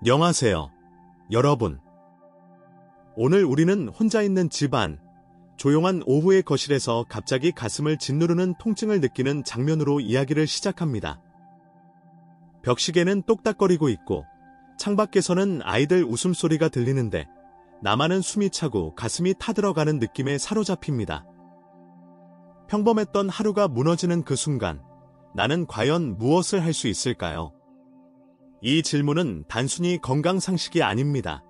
안녕하세요, 여러분. 오늘 우리는 혼자 있는 집안, 조용한 오후의 거실에서 갑자기 가슴을 짓누르는 통증을 느끼는 장면으로 이야기를 시작합니다. 벽시계는 똑딱거리고 있고 창밖에서는 아이들 웃음소리가 들리는데 나만은 숨이 차고 가슴이 타들어가는 느낌에 사로잡힙니다. 평범했던 하루가 무너지는 그 순간, 나는 과연 무엇을 할 수 있을까요? 이 질문은 단순히 건강 상식이 아닙니다.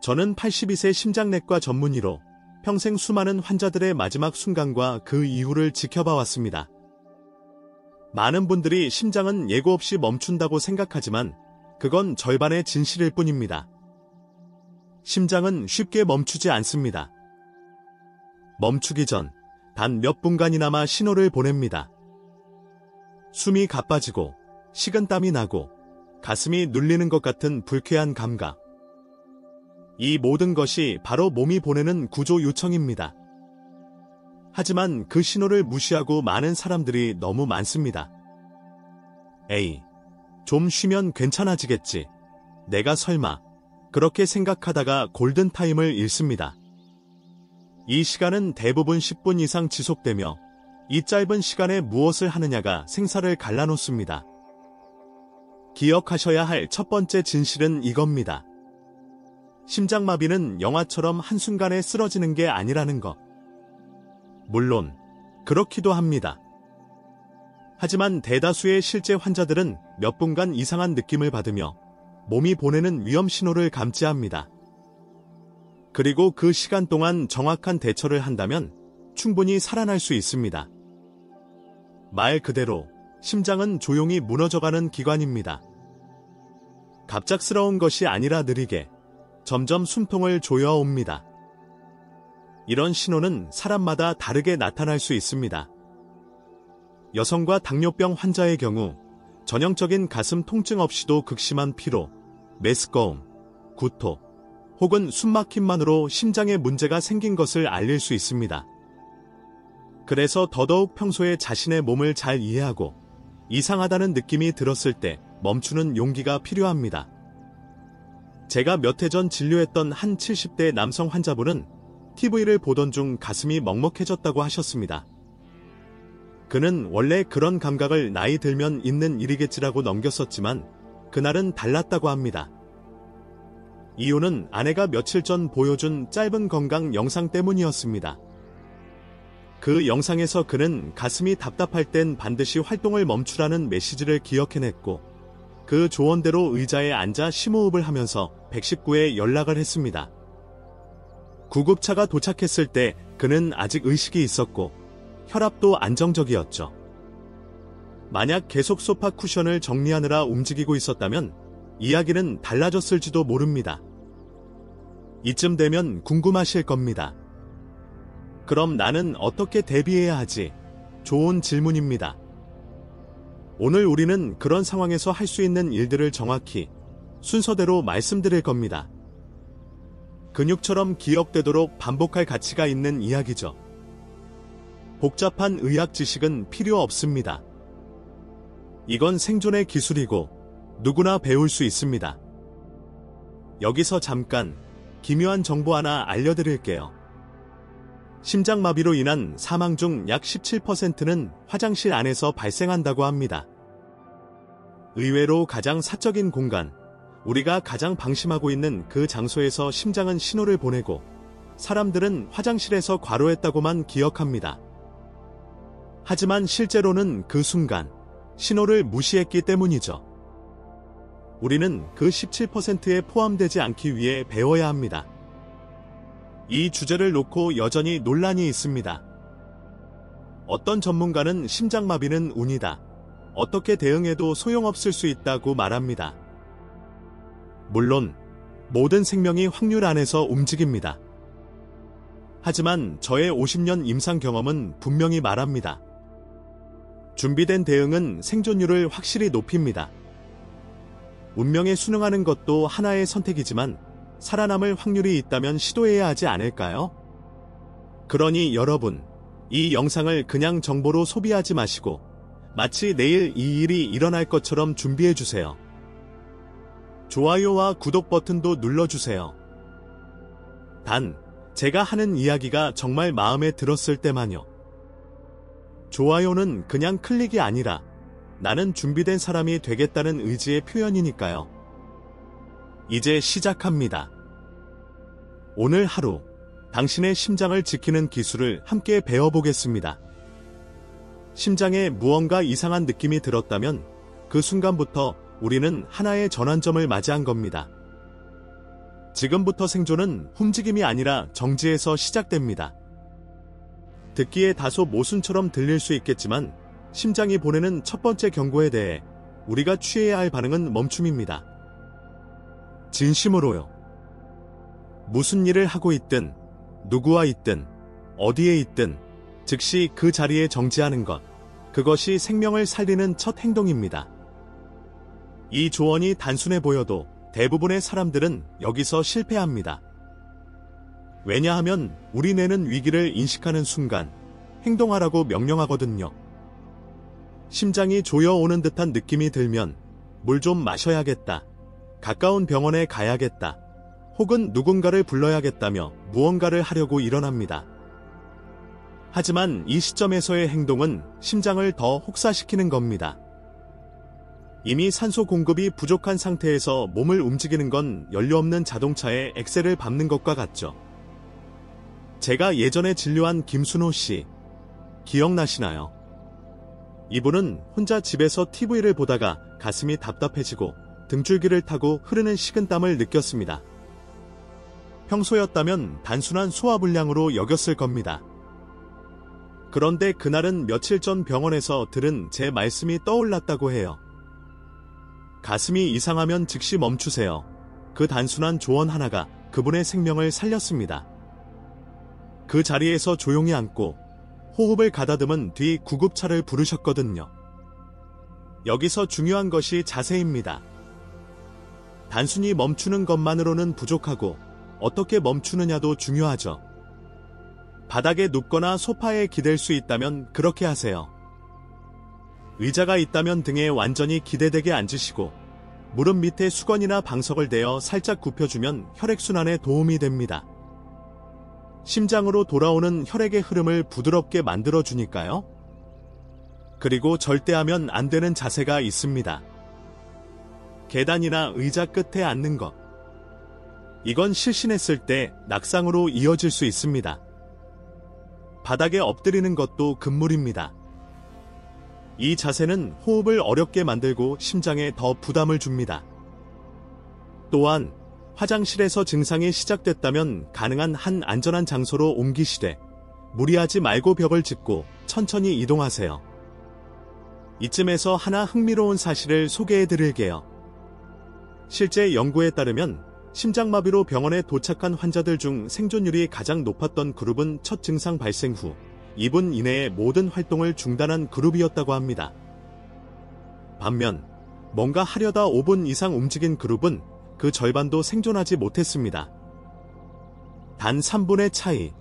저는 82세 심장내과 전문의로 평생 수많은 환자들의 마지막 순간과 그 이후를 지켜봐 왔습니다. 많은 분들이 심장은 예고 없이 멈춘다고 생각하지만 그건 절반의 진실일 뿐입니다. 심장은 쉽게 멈추지 않습니다. 멈추기 전 단 몇 분간이나마 신호를 보냅니다. 숨이 가빠지고 식은땀이 나고 가슴이 눌리는 것 같은 불쾌한 감각. 이 모든 것이 바로 몸이 보내는 구조 요청입니다. 하지만 그 신호를 무시하고 많은 사람들이 너무 많습니다. 에이, 좀 쉬면 괜찮아지겠지. 내가 설마. 그렇게 생각하다가 골든타임을 잃습니다. 이 시간은 대부분 10분 이상 지속되며 이 짧은 시간에 무엇을 하느냐가 생사를 갈라놓습니다. 기억하셔야 할 첫 번째 진실은 이겁니다. 심장마비는 영화처럼 한순간에 쓰러지는 게 아니라는 것. 물론 그렇기도 합니다. 하지만 대다수의 실제 환자들은 몇 분간 이상한 느낌을 받으며 몸이 보내는 위험 신호를 감지합니다. 그리고 그 시간 동안 정확한 대처를 한다면 충분히 살아날 수 있습니다. 말 그대로 심장은 조용히 무너져가는 기관입니다. 갑작스러운 것이 아니라 느리게 점점 숨통을 조여옵니다. 이런 신호는 사람마다 다르게 나타날 수 있습니다. 여성과 당뇨병 환자의 경우 전형적인 가슴 통증 없이도 극심한 피로, 메스꺼움, 구토, 혹은 숨막힘만으로 심장에 문제가 생긴 것을 알릴 수 있습니다. 그래서 더더욱 평소에 자신의 몸을 잘 이해하고 이상하다는 느낌이 들었을 때 멈추는 용기가 필요합니다. 제가 몇 해 전 진료했던 한 70대 남성 환자분은 TV를 보던 중 가슴이 먹먹해졌다고 하셨습니다. 그는 원래 그런 감각을 나이 들면 있는 일이겠지라고 넘겼었지만 그날은 달랐다고 합니다. 이유는 아내가 며칠 전 보여준 짧은 건강 영상 때문이었습니다. 그 영상에서 그는 가슴이 답답할 땐 반드시 활동을 멈추라는 메시지를 기억해냈고 그 조언대로 의자에 앉아 심호흡을 하면서 119에 연락을 했습니다. 구급차가 도착했을 때 그는 아직 의식이 있었고 혈압도 안정적이었죠. 만약 계속 소파 쿠션을 정리하느라 움직이고 있었다면 이야기는 달라졌을지도 모릅니다. 이쯤 되면 궁금하실 겁니다. 그럼 나는 어떻게 대비해야 하지? 좋은 질문입니다. 오늘 우리는 그런 상황에서 할 수 있는 일들을 정확히 순서대로 말씀드릴 겁니다. 근육처럼 기억되도록 반복할 가치가 있는 이야기죠. 복잡한 의학 지식은 필요 없습니다. 이건 생존의 기술이고 누구나 배울 수 있습니다. 여기서 잠깐 기묘한 정보 하나 알려드릴게요. 심장마비로 인한 사망 중 약 17%는 화장실 안에서 발생한다고 합니다. 의외로 가장 사적인 공간, 우리가 가장 방심하고 있는 그 장소에서 심장은 신호를 보내고 사람들은 화장실에서 과로했다고만 기억합니다. 하지만 실제로는 그 순간 신호를 무시했기 때문이죠. 우리는 그 17%에 포함되지 않기 위해 배워야 합니다. 이 주제를 놓고 여전히 논란이 있습니다. 어떤 전문가는 심장마비는 운이다. 어떻게 대응해도 소용없을 수 있다고 말합니다. 물론 모든 생명이 확률 안에서 움직입니다. 하지만 저의 50년 임상 경험은 분명히 말합니다. 준비된 대응은 생존율을 확실히 높입니다. 운명에 순응하는 것도 하나의 선택이지만 살아남을 확률이 있다면 시도해야 하지 않을까요? 그러니 여러분, 이 영상을 그냥 정보로 소비하지 마시고 마치 내일 이 일이 일어날 것처럼 준비해주세요. 좋아요와 구독 버튼도 눌러주세요. 단, 제가 하는 이야기가 정말 마음에 들었을 때만요. 좋아요는 그냥 클릭이 아니라 나는 준비된 사람이 되겠다는 의지의 표현이니까요. 이제 시작합니다. 오늘 하루 당신의 심장을 지키는 기술을 함께 배워보겠습니다. 심장에 무언가 이상한 느낌이 들었다면 그 순간부터 우리는 하나의 전환점을 맞이한 겁니다. 지금부터 생존은 움직임이 아니라 정지에서 시작됩니다. 듣기에 다소 모순처럼 들릴 수 있겠지만 심장이 보내는 첫 번째 경고에 대해 우리가 취해야 할 반응은 멈춤입니다. 진심으로요. 무슨 일을 하고 있든 누구와 있든 어디에 있든 즉시 그 자리에 정지하는 것, 그것이 생명을 살리는 첫 행동입니다. 이 조언이 단순해 보여도 대부분의 사람들은 여기서 실패합니다. 왜냐하면 우리 뇌는 위기를 인식하는 순간 행동하라고 명령하거든요. 심장이 조여오는 듯한 느낌이 들면 물 좀 마셔야겠다, 가까운 병원에 가야겠다, 혹은 누군가를 불러야겠다며 무언가를 하려고 일어납니다. 하지만 이 시점에서의 행동은 심장을 더 혹사시키는 겁니다. 이미 산소 공급이 부족한 상태에서 몸을 움직이는 건 연료 없는 자동차에 엑셀을 밟는 것과 같죠. 제가 예전에 진료한 김순호 씨, 기억나시나요? 이분은 혼자 집에서 TV를 보다가 가슴이 답답해지고 등줄기를 타고 흐르는 식은땀을 느꼈습니다. 평소였다면 단순한 소화불량으로 여겼을 겁니다. 그런데 그날은 며칠 전 병원에서 들은 제 말씀이 떠올랐다고 해요. 가슴이 이상하면 즉시 멈추세요. 그 단순한 조언 하나가 그분의 생명을 살렸습니다. 그 자리에서 조용히 앉고 호흡을 가다듬은 뒤 구급차를 부르셨거든요. 여기서 중요한 것이 자세입니다. 단순히 멈추는 것만으로는 부족하고 어떻게 멈추느냐도 중요하죠. 바닥에 눕거나 소파에 기댈 수 있다면 그렇게 하세요. 의자가 있다면 등에 완전히 기대되게 앉으시고 무릎 밑에 수건이나 방석을 대어 살짝 굽혀주면 혈액순환에 도움이 됩니다. 심장으로 돌아오는 혈액의 흐름을 부드럽게 만들어주니까요. 그리고 절대 하면 안 되는 자세가 있습니다. 계단이나 의자 끝에 앉는 것. 이건 실신했을 때 낙상으로 이어질 수 있습니다. 바닥에 엎드리는 것도 금물입니다. 이 자세는 호흡을 어렵게 만들고 심장에 더 부담을 줍니다. 또한 화장실에서 증상이 시작됐다면 가능한 한 안전한 장소로 옮기시되 무리하지 말고 벽을 짚고 천천히 이동하세요. 이쯤에서 하나 흥미로운 사실을 소개해드릴게요. 실제 연구에 따르면 심장마비로 병원에 도착한 환자들 중 생존율이 가장 높았던 그룹은 첫 증상 발생 후 2분 이내에 모든 활동을 중단한 그룹이었다고 합니다. 반면 뭔가 하려다 5분 이상 움직인 그룹은 그 절반도 생존하지 못했습니다. 단 3분의 차이,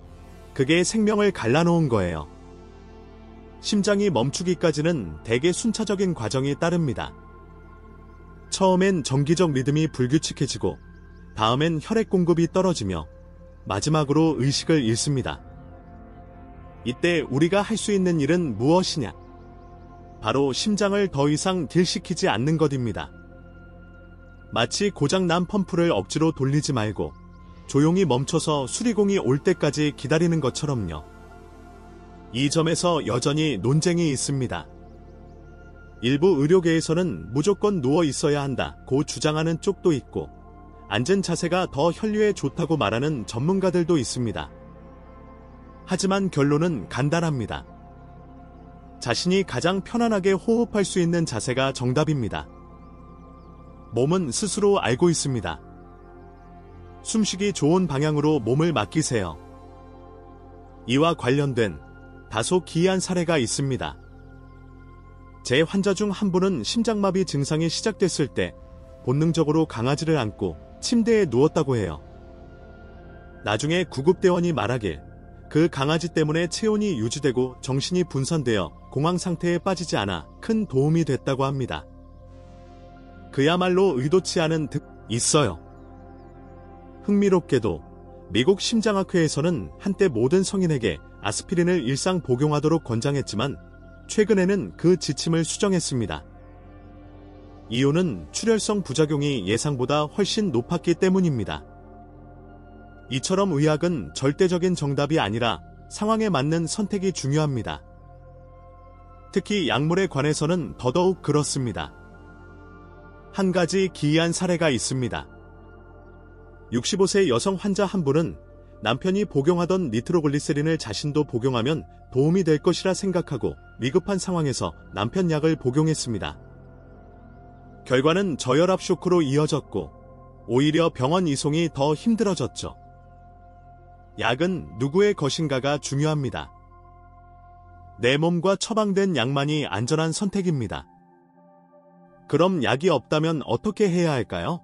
그게 생명을 갈라놓은 거예요. 심장이 멈추기까지는 대개 순차적인 과정이 따릅니다. 처음엔 정기적 리듬이 불규칙해지고 다음엔 혈액 공급이 떨어지며 마지막으로 의식을 잃습니다. 이때 우리가 할 수 있는 일은 무엇이냐? 바로 심장을 더 이상 딜시키지 않는 것입니다. 마치 고장난 펌프를 억지로 돌리지 말고 조용히 멈춰서 수리공이 올 때까지 기다리는 것처럼요. 이 점에서 여전히 논쟁이 있습니다. 일부 의료계에서는 무조건 누워 있어야 한다고 주장하는 쪽도 있고 앉은 자세가 더 혈류에 좋다고 말하는 전문가들도 있습니다. 하지만 결론은 간단합니다. 자신이 가장 편안하게 호흡할 수 있는 자세가 정답입니다. 몸은 스스로 알고 있습니다. 숨쉬기 좋은 방향으로 몸을 맡기세요. 이와 관련된 다소 기이한 사례가 있습니다. 제 환자 중 한 분은 심장마비 증상이 시작됐을 때 본능적으로 강아지를 안고 침대에 누웠다고 해요. 나중에 구급대원이 말하길 그 강아지 때문에 체온이 유지되고 정신이 분산되어 공황 상태에 빠지지 않아 큰 도움이 됐다고 합니다. 그야말로 의도치 않은 있어요. 흥미롭게도 미국 심장학회에서는 한때 모든 성인에게 아스피린을 일상 복용하도록 권장했지만 최근에는 그 지침을 수정했습니다. 이유는 출혈성 부작용이 예상보다 훨씬 높았기 때문입니다. 이처럼 의학은 절대적인 정답이 아니라 상황에 맞는 선택이 중요합니다. 특히 약물에 관해서는 더더욱 그렇습니다. 한 가지 기이한 사례가 있습니다. 65세 여성 환자 한 분은 남편이 복용하던 니트로글리세린을 자신도 복용하면 도움이 될 것이라 생각하고 위급한 상황에서 남편 약을 복용했습니다. 결과는 저혈압 쇼크로 이어졌고 오히려 병원 이송이 더 힘들어졌죠. 약은 누구의 것인가가 중요합니다. 내 몸과 처방된 약만이 안전한 선택입니다. 그럼 약이 없다면 어떻게 해야 할까요?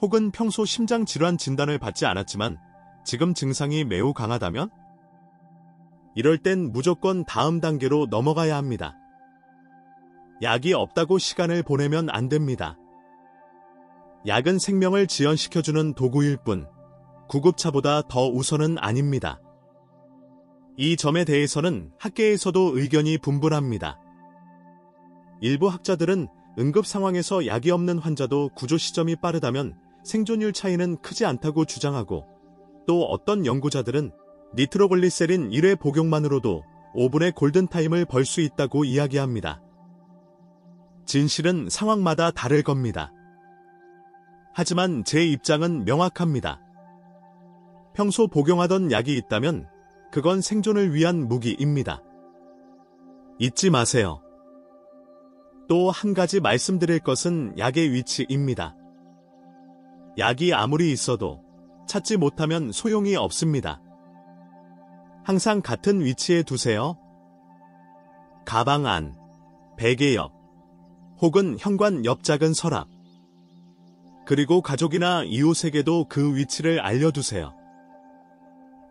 혹은 평소 심장질환 진단을 받지 않았지만 지금 증상이 매우 강하다면? 이럴 땐 무조건 다음 단계로 넘어가야 합니다. 약이 없다고 시간을 보내면 안 됩니다. 약은 생명을 지연시켜주는 도구일 뿐 구급차보다 더 우선은 아닙니다. 이 점에 대해서는 학계에서도 의견이 분분합니다. 일부 학자들은 응급 상황에서 약이 없는 환자도 구조 시점이 빠르다면 생존율 차이는 크지 않다고 주장하고, 또 어떤 연구자들은 니트로글리세린 1회 복용만으로도 5분의 골든타임을 벌 수 있다고 이야기합니다. 진실은 상황마다 다를 겁니다. 하지만 제 입장은 명확합니다. 평소 복용하던 약이 있다면 그건 생존을 위한 무기입니다. 잊지 마세요. 또 한 가지 말씀드릴 것은 약의 위치입니다. 약이 아무리 있어도 찾지 못하면 소용이 없습니다. 항상 같은 위치에 두세요. 가방 안, 베개 옆, 혹은 현관 옆 작은 서랍. 그리고 가족이나 이웃에게도 그 위치를 알려두세요.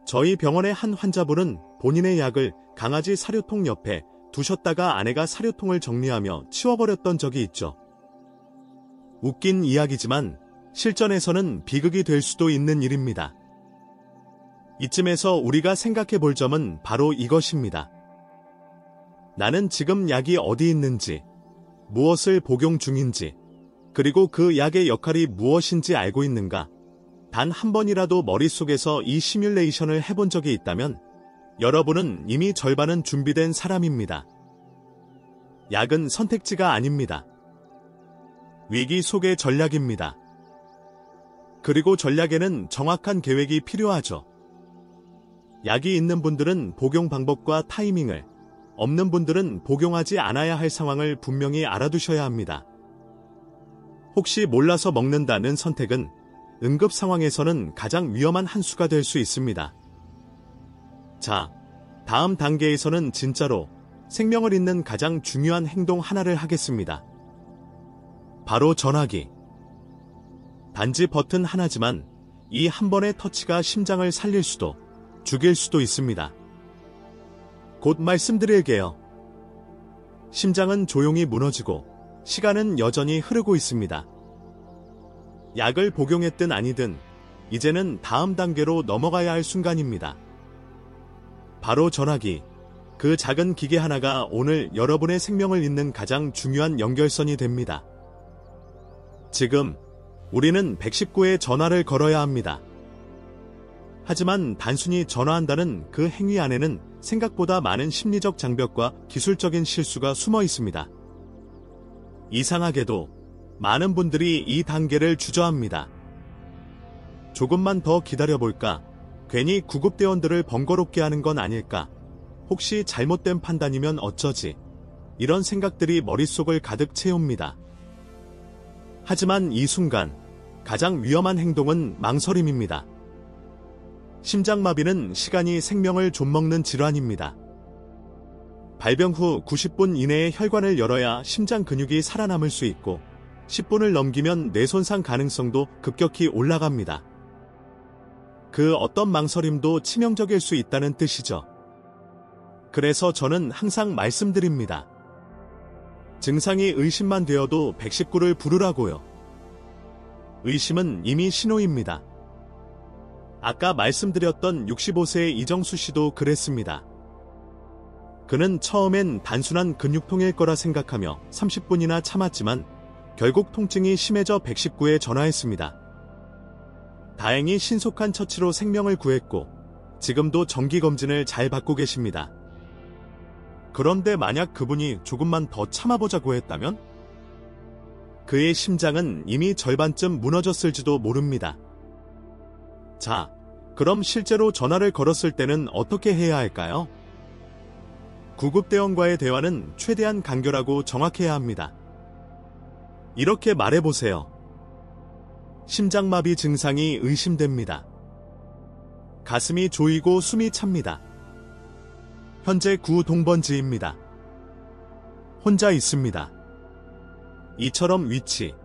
저희 병원의 한 환자분은 본인의 약을 강아지 사료통 옆에 두셨다가 아내가 사료통을 정리하며 치워버렸던 적이 있죠. 웃긴 이야기지만 실전에서는 비극이 될 수도 있는 일입니다. 이쯤에서 우리가 생각해 볼 점은 바로 이것입니다. 나는 지금 약이 어디 있는지, 무엇을 복용 중인지, 그리고 그 약의 역할이 무엇인지 알고 있는가? 단 한 번이라도 머릿속에서 이 시뮬레이션을 해본 적이 있다면 여러분은 이미 절반은 준비된 사람입니다. 약은 선택지가 아닙니다. 위기 속의 전략입니다. 그리고 전략에는 정확한 계획이 필요하죠. 약이 있는 분들은 복용 방법과 타이밍을, 없는 분들은 복용하지 않아야 할 상황을 분명히 알아두셔야 합니다. 혹시 몰라서 먹는다는 선택은 응급 상황에서는 가장 위험한 한 수가 될 수 있습니다. 자, 다음 단계에서는 진짜로 생명을 잇는 가장 중요한 행동 하나를 하겠습니다. 바로 전화기. 단지 버튼 하나지만 이 한 번의 터치가 심장을 살릴 수도, 죽일 수도 있습니다. 곧 말씀드릴게요. 심장은 조용히 무너지고 시간은 여전히 흐르고 있습니다. 약을 복용했든 아니든 이제는 다음 단계로 넘어가야 할 순간입니다. 바로 전화기, 그 작은 기계 하나가 오늘 여러분의 생명을 잇는 가장 중요한 연결선이 됩니다. 지금 우리는 119에 전화를 걸어야 합니다. 하지만 단순히 전화한다는 그 행위 안에는 생각보다 많은 심리적 장벽과 기술적인 실수가 숨어 있습니다. 이상하게도 많은 분들이 이 단계를 주저합니다. 조금만 더 기다려볼까? 괜히 구급대원들을 번거롭게 하는 건 아닐까? 혹시 잘못된 판단이면 어쩌지? 이런 생각들이 머릿속을 가득 채웁니다. 하지만 이 순간 가장 위험한 행동은 망설임입니다. 심장마비는 시간이 생명을 좀먹는 질환입니다. 발병 후 90분 이내에 혈관을 열어야 심장 근육이 살아남을 수 있고 10분을 넘기면 뇌손상 가능성도 급격히 올라갑니다. 그 어떤 망설임도 치명적일 수 있다는 뜻이죠. 그래서 저는 항상 말씀드립니다. 증상이 의심만 되어도 119를 부르라고요. 의심은 이미 신호입니다. 아까 말씀드렸던 65세의 이정수 씨도 그랬습니다. 그는 처음엔 단순한 근육통일 거라 생각하며 30분이나 참았지만 결국 통증이 심해져 119에 전화했습니다. 다행히 신속한 처치로 생명을 구했고 지금도 정기검진을 잘 받고 계십니다. 그런데 만약 그분이 조금만 더 참아보자고 했다면? 그의 심장은 이미 절반쯤 무너졌을지도 모릅니다. 자, 그럼 실제로 전화를 걸었을 때는 어떻게 해야 할까요? 구급대원과의 대화는 최대한 간결하고 정확해야 합니다. 이렇게 말해보세요. 심장마비 증상이 의심됩니다. 가슴이 조이고 숨이 찹니다. 현재 구동번지입니다. 혼자 있습니다. 이처럼 위치,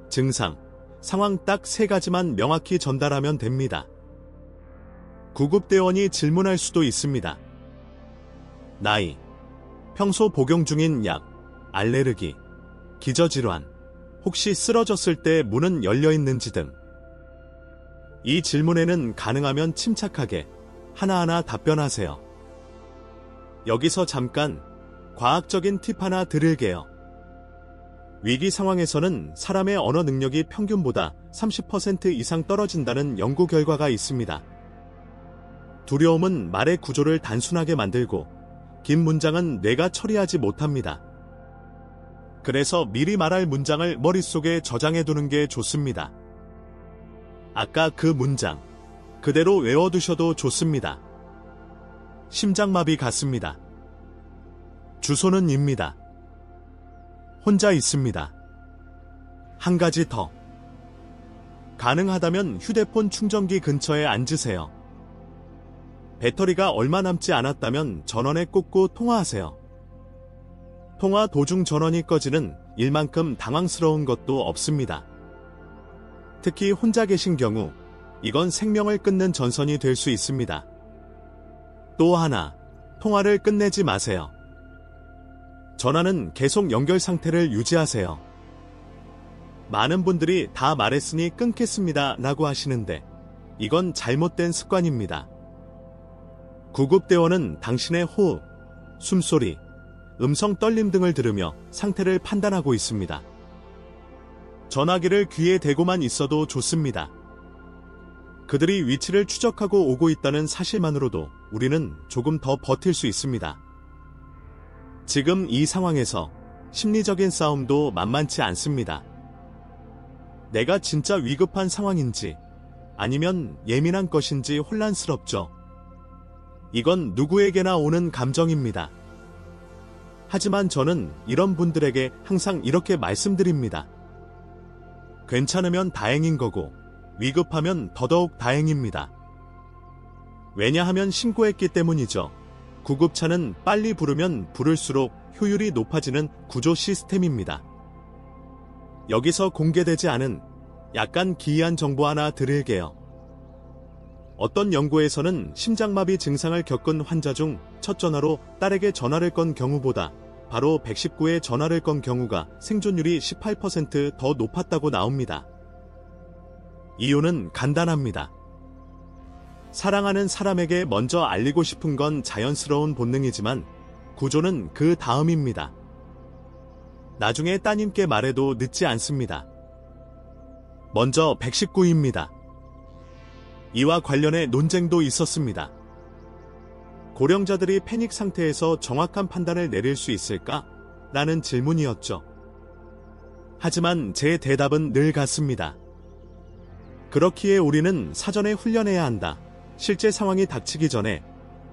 증상, 상황 딱 3가지만 명확히 전달하면 됩니다. 구급대원이 질문할 수도 있습니다. 나이, 평소 복용 중인 약, 알레르기, 기저질환, 혹시 쓰러졌을 때 문은 열려있는지 등. 이 질문에는 가능하면 침착하게 하나하나 답변하세요. 여기서 잠깐 과학적인 팁 하나 드릴게요. 위기 상황에서는 사람의 언어 능력이 평균보다 30% 이상 떨어진다는 연구 결과가 있습니다. 두려움은 말의 구조를 단순하게 만들고 긴 문장은 뇌가 처리하지 못합니다. 그래서 미리 말할 문장을 머릿속에 저장해두는 게 좋습니다. 아까 그 문장 그대로 외워두셔도 좋습니다. 심장마비 같습니다. 주소는 입니다. 혼자 있습니다. 한 가지 더. 가능하다면 휴대폰 충전기 근처에 앉으세요. 배터리가 얼마 남지 않았다면 전원에 꽂고 통화하세요. 통화 도중 전원이 꺼지는 일만큼 당황스러운 것도 없습니다. 특히 혼자 계신 경우 이건 생명을 끊는 전선이 될 수 있습니다. 또 하나, 통화를 끝내지 마세요. 전화는 계속 연결 상태를 유지하세요. 많은 분들이 다 말했으니 끊겠습니다 라고 하시는데 이건 잘못된 습관입니다. 구급대원은 당신의 호흡, 숨소리, 음성 떨림 등을 들으며 상태를 판단하고 있습니다. 전화기를 귀에 대고만 있어도 좋습니다. 그들이 위치를 추적하고 오고 있다는 사실만으로도 우리는 조금 더 버틸 수 있습니다. 지금 이 상황에서 심리적인 싸움도 만만치 않습니다. 내가 진짜 위급한 상황인지 아니면 예민한 것인지 혼란스럽죠. 이건 누구에게나 오는 감정입니다. 하지만 저는 이런 분들에게 항상 이렇게 말씀드립니다. 괜찮으면 다행인 거고 위급하면 더더욱 다행입니다. 왜냐하면 신고했기 때문이죠. 구급차는 빨리 부르면 부를수록 효율이 높아지는 구조 시스템입니다. 여기서 공개되지 않은 약간 기이한 정보 하나 드릴게요. 어떤 연구에서는 심장마비 증상을 겪은 환자 중 첫 전화로 딸에게 전화를 건 경우보다 바로 119에 전화를 건 경우가 생존율이 18% 더 높았다고 나옵니다. 이유는 간단합니다. 사랑하는 사람에게 먼저 알리고 싶은 건 자연스러운 본능이지만 구조는 그 다음입니다. 나중에 따님께 말해도 늦지 않습니다. 먼저 119입니다. 이와 관련해 논쟁도 있었습니다. 고령자들이 패닉 상태에서 정확한 판단을 내릴 수 있을까? 라는 질문이었죠. 하지만 제 대답은 늘 같습니다. 그렇기에 우리는 사전에 훈련해야 한다. 실제 상황이 닥치기 전에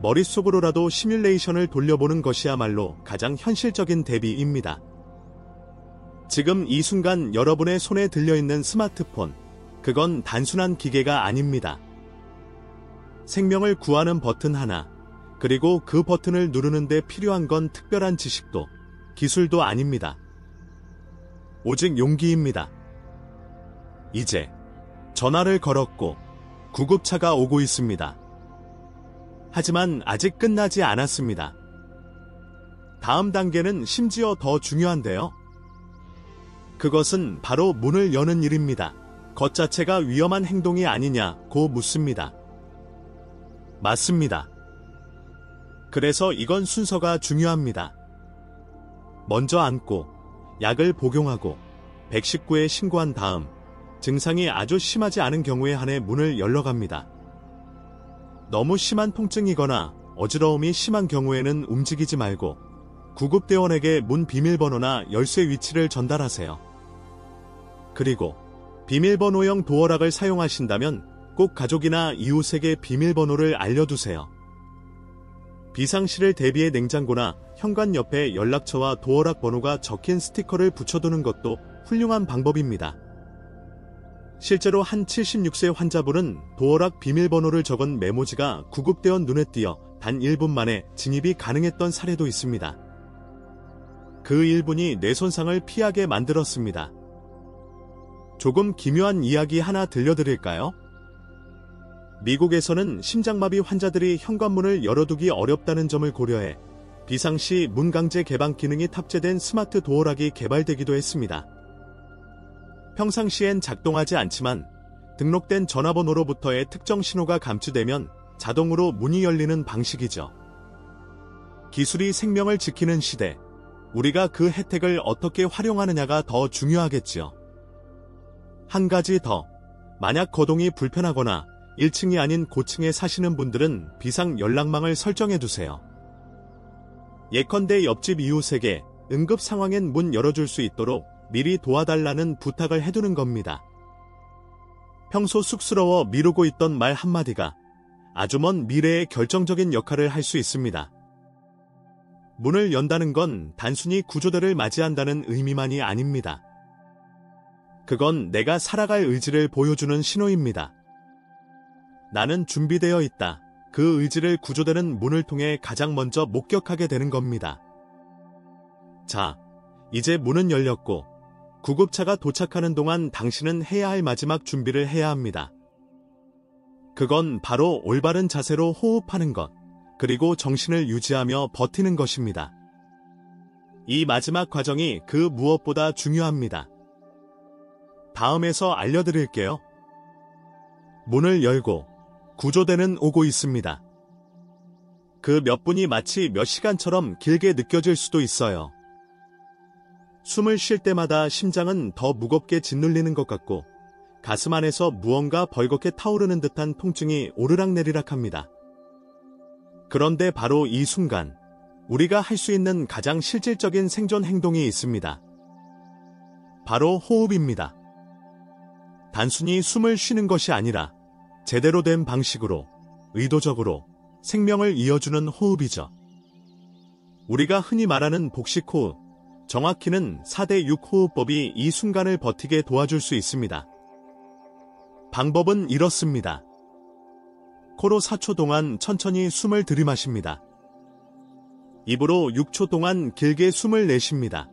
머릿속으로라도 시뮬레이션을 돌려보는 것이야말로 가장 현실적인 대비입니다. 지금 이 순간 여러분의 손에 들려있는 스마트폰, 그건 단순한 기계가 아닙니다. 생명을 구하는 버튼 하나, 그리고 그 버튼을 누르는 데 필요한 건 특별한 지식도, 기술도 아닙니다. 오직 용기입니다. 이제 전화를 걸었고 구급차가 오고 있습니다. 하지만 아직 끝나지 않았습니다. 다음 단계는 심지어 더 중요한데요. 그것은 바로 문을 여는 일입니다. 것 자체가 위험한 행동이 아니냐고 묻습니다. 맞습니다. 그래서 이건 순서가 중요합니다. 먼저 앉고 약을 복용하고 119에 신고한 다음 증상이 아주 심하지 않은 경우에 한해 문을 열러갑니다. 너무 심한 통증이거나 어지러움이 심한 경우에는 움직이지 말고 구급대원에게 문 비밀번호나 열쇠 위치를 전달하세요. 그리고 비밀번호형 도어락을 사용하신다면 꼭 가족이나 이웃에게 비밀번호를 알려두세요. 비상시를 대비해 냉장고나 현관 옆에 연락처와 도어락 번호가 적힌 스티커를 붙여두는 것도 훌륭한 방법입니다. 실제로 한 76세 환자분은 도어락 비밀번호를 적은 메모지가 구급대원 눈에 띄어 단 1분 만에 진입이 가능했던 사례도 있습니다. 그 1분이 뇌 손상을 피하게 만들었습니다. 조금 기묘한 이야기 하나 들려드릴까요? 미국에서는 심장마비 환자들이 현관문을 열어두기 어렵다는 점을 고려해 비상시 문강제 개방 기능이 탑재된 스마트 도어락이 개발되기도 했습니다. 평상시엔 작동하지 않지만 등록된 전화번호로부터의 특정 신호가 감추되면 자동으로 문이 열리는 방식이죠. 기술이 생명을 지키는 시대, 우리가 그 혜택을 어떻게 활용하느냐가 더 중요하겠지요. 한 가지 더, 만약 거동이 불편하거나 1층이 아닌 고층에 사시는 분들은 비상 연락망을 설정해두세요. 예컨대 옆집 이웃에게 응급 상황엔 문 열어줄 수 있도록 미리 도와달라는 부탁을 해두는 겁니다. 평소 쑥스러워 미루고 있던 말 한마디가 아주 먼 미래에 결정적인 역할을 할 수 있습니다. 문을 연다는 건 단순히 구조대를 맞이한다는 의미만이 아닙니다. 그건 내가 살아갈 의지를 보여주는 신호입니다. 나는 준비되어 있다. 그 의지를 구조대는 문을 통해 가장 먼저 목격하게 되는 겁니다. 자, 이제 문은 열렸고 구급차가 도착하는 동안 당신은 해야 할 마지막 준비를 해야 합니다. 그건 바로 올바른 자세로 호흡하는 것, 그리고 정신을 유지하며 버티는 것입니다. 이 마지막 과정이 그 무엇보다 중요합니다. 다음에서 알려드릴게요. 문을 열고 구조대는 오고 있습니다. 그 몇 분이 마치 몇 시간처럼 길게 느껴질 수도 있어요. 숨을 쉴 때마다 심장은 더 무겁게 짓눌리는 것 같고 가슴 안에서 무언가 벌겋게 타오르는 듯한 통증이 오르락내리락합니다. 그런데 바로 이 순간 우리가 할 수 있는 가장 실질적인 생존 행동이 있습니다. 바로 호흡입니다. 단순히 숨을 쉬는 것이 아니라 제대로 된 방식으로 의도적으로 생명을 이어주는 호흡이죠. 우리가 흔히 말하는 복식호흡, 정확히는 4대 6호흡법이 이 순간을 버티게 도와줄 수 있습니다. 방법은 이렇습니다. 코로 4초 동안 천천히 숨을 들이마십니다. 입으로 6초 동안 길게 숨을 내쉽니다.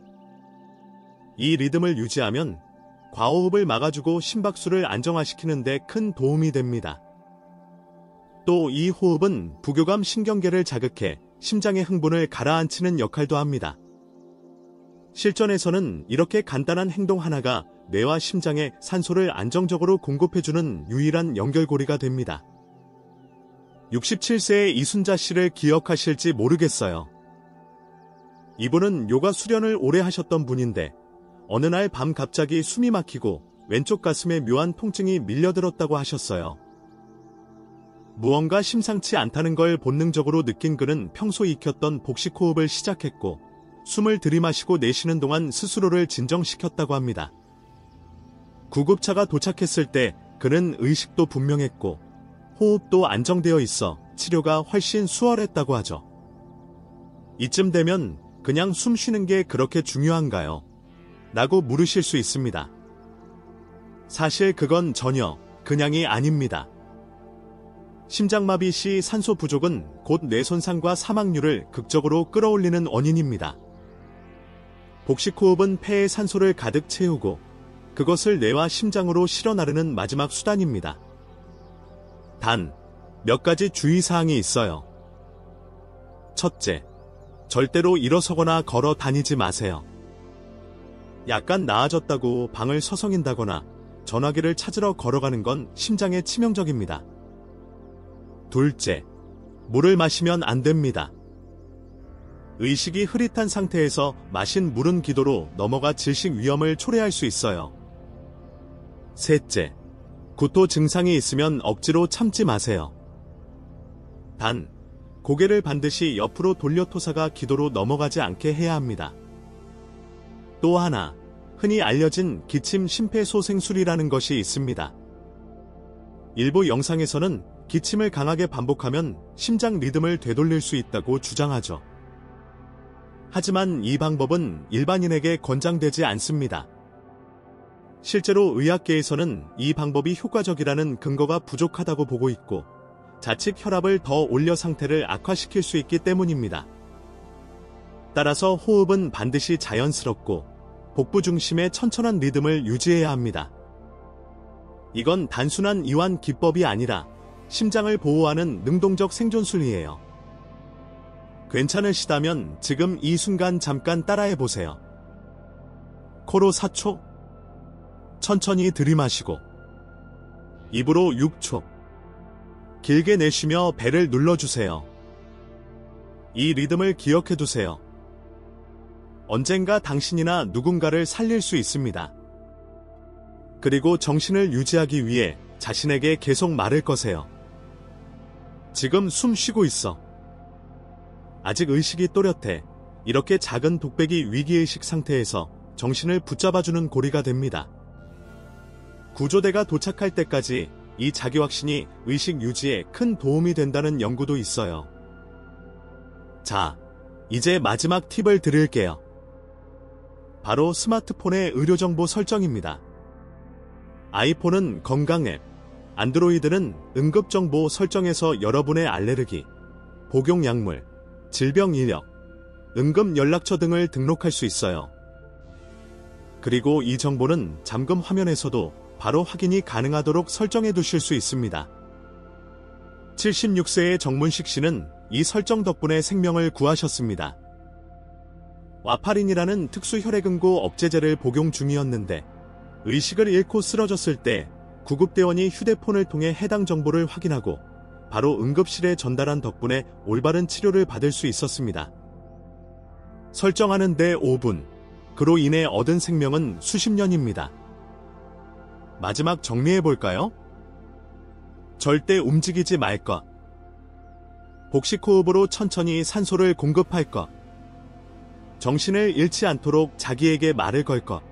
이 리듬을 유지하면 과호흡을 막아주고 심박수를 안정화시키는 데 큰 도움이 됩니다. 또 이 호흡은 부교감 신경계를 자극해 심장의 흥분을 가라앉히는 역할도 합니다. 실전에서는 이렇게 간단한 행동 하나가 뇌와 심장에 산소를 안정적으로 공급해주는 유일한 연결고리가 됩니다. 67세의 이순자 씨를 기억하실지 모르겠어요. 이분은 요가 수련을 오래 하셨던 분인데 어느 날 밤 갑자기 숨이 막히고 왼쪽 가슴에 묘한 통증이 밀려들었다고 하셨어요. 무언가 심상치 않다는 걸 본능적으로 느낀 그는 평소 익혔던 복식호흡을 시작했고 숨을 들이마시고 내쉬는 동안 스스로를 진정시켰다고 합니다. 구급차가 도착했을 때 그는 의식도 분명했고 호흡도 안정되어 있어 치료가 훨씬 수월했다고 하죠. 이쯤 되면 그냥 숨 쉬는 게 그렇게 중요한가요? 라고 물으실 수 있습니다. 사실 그건 전혀 그냥이 아닙니다. 심장마비 시 산소 부족은 곧 뇌손상과 사망률을 극적으로 끌어올리는 원인입니다. 복식호흡은 폐에 산소를 가득 채우고 그것을 뇌와 심장으로 실어 나르는 마지막 수단입니다. 단, 몇 가지 주의사항이 있어요. 첫째, 절대로 일어서거나 걸어 다니지 마세요. 약간 나아졌다고 방을 서성인다거나 전화기를 찾으러 걸어가는 건 심장에 치명적입니다. 둘째, 물을 마시면 안 됩니다. 의식이 흐릿한 상태에서 마신 물은 기도로 넘어가 질식 위험을 초래할 수 있어요. 셋째, 구토 증상이 있으면 억지로 참지 마세요. 단, 고개를 반드시 옆으로 돌려 토사가 기도로 넘어가지 않게 해야 합니다. 또 하나, 흔히 알려진 기침 심폐소생술이라는 것이 있습니다. 일부 영상에서는 기침을 강하게 반복하면 심장 리듬을 되돌릴 수 있다고 주장하죠. 하지만 이 방법은 일반인에게 권장되지 않습니다. 실제로 의학계에서는 이 방법이 효과적이라는 근거가 부족하다고 보고 있고, 자칫 혈압을 더 올려 상태를 악화시킬 수 있기 때문입니다. 따라서 호흡은 반드시 자연스럽고 복부 중심의 천천한 리듬을 유지해야 합니다. 이건 단순한 이완 기법이 아니라 심장을 보호하는 능동적 생존술이에요. 괜찮으시다면 지금 이 순간 잠깐 따라해보세요. 코로 4초, 천천히 들이마시고 입으로 6초, 길게 내쉬며 배를 눌러주세요. 이 리듬을 기억해두세요. 언젠가 당신이나 누군가를 살릴 수 있습니다. 그리고 정신을 유지하기 위해 자신에게 계속 말을 거세요. 지금 숨 쉬고 있어. 아직 의식이 또렷해. 이렇게 작은 독백이 위기의식 상태에서 정신을 붙잡아주는 고리가 됩니다. 구조대가 도착할 때까지 이 자기확신이 의식 유지에 큰 도움이 된다는 연구도 있어요. 자, 이제 마지막 팁을 드릴게요. 바로 스마트폰의 의료정보 설정입니다. 아이폰은 건강 앱, 안드로이드는 응급정보 설정에서 여러분의 알레르기, 복용 약물, 질병 이력, 응급 연락처 등을 등록할 수 있어요. 그리고 이 정보는 잠금 화면에서도 바로 확인이 가능하도록 설정해 두실 수 있습니다. 76세의 정문식 씨는 이 설정 덕분에 생명을 구하셨습니다. 와파린이라는 특수 혈액응고 억제제를 복용 중이었는데 의식을 잃고 쓰러졌을 때 구급대원이 휴대폰을 통해 해당 정보를 확인하고 바로 응급실에 전달한 덕분에 올바른 치료를 받을 수 있었습니다. 설정하는 데 5분, 그로 인해 얻은 생명은 수십 년입니다. 마지막 정리해볼까요? 절대 움직이지 말 것. 복식호흡으로 천천히 산소를 공급할 것. 정신을 잃지 않도록 자기에게 말을 걸 것.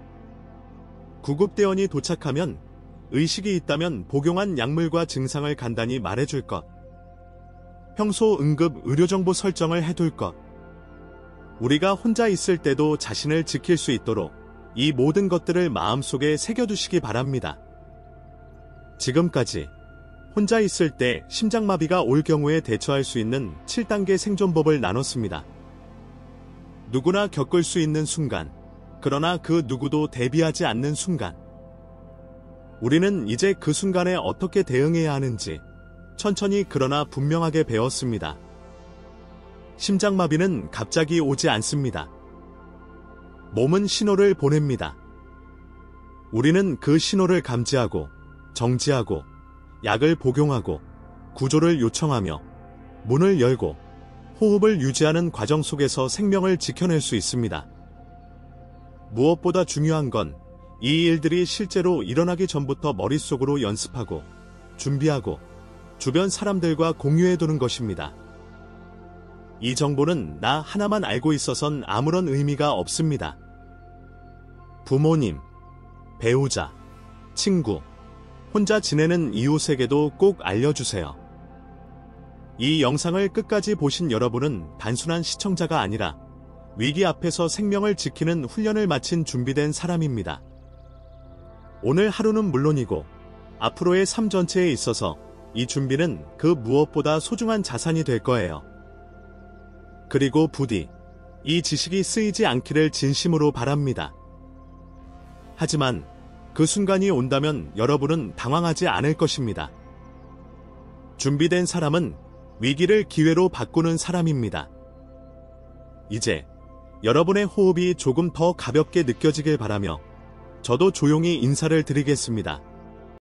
구급대원이 도착하면 의식이 있다면 복용한 약물과 증상을 간단히 말해줄 것. 평소 응급 의료정보 설정을 해둘 것. 우리가 혼자 있을 때도 자신을 지킬 수 있도록 이 모든 것들을 마음속에 새겨두시기 바랍니다. 지금까지 혼자 있을 때 심장마비가 올 경우에 대처할 수 있는 7단계 생존법을 나눴습니다. 누구나 겪을 수 있는 순간, 그러나 그 누구도 대비하지 않는 순간. 우리는 이제 그 순간에 어떻게 대응해야 하는지 천천히 그러나 분명하게 배웠습니다. 심장마비는 갑자기 오지 않습니다. 몸은 신호를 보냅니다. 우리는 그 신호를 감지하고 정지하고 약을 복용하고 구조를 요청하며 문을 열고 호흡을 유지하는 과정 속에서 생명을 지켜낼 수 있습니다. 무엇보다 중요한 건 이 일들이 실제로 일어나기 전부터 머릿속으로 연습하고 준비하고 주변 사람들과 공유해두는 것입니다. 이 정보는 나 하나만 알고 있어선 아무런 의미가 없습니다. 부모님, 배우자, 친구, 혼자 지내는 이웃에게도 꼭 알려주세요. 이 영상을 끝까지 보신 여러분은 단순한 시청자가 아니라 위기 앞에서 생명을 지키는 훈련을 마친 준비된 사람입니다. 오늘 하루는 물론이고 앞으로의 삶 전체에 있어서 이 준비는 그 무엇보다 소중한 자산이 될 거예요. 그리고 부디 이 지식이 쓰이지 않기를 진심으로 바랍니다. 하지만 그 순간이 온다면 여러분은 당황하지 않을 것입니다. 준비된 사람은 위기를 기회로 바꾸는 사람입니다. 이제 여러분의 호흡이 조금 더 가볍게 느껴지길 바라며 저도 조용히 인사를 드리겠습니다.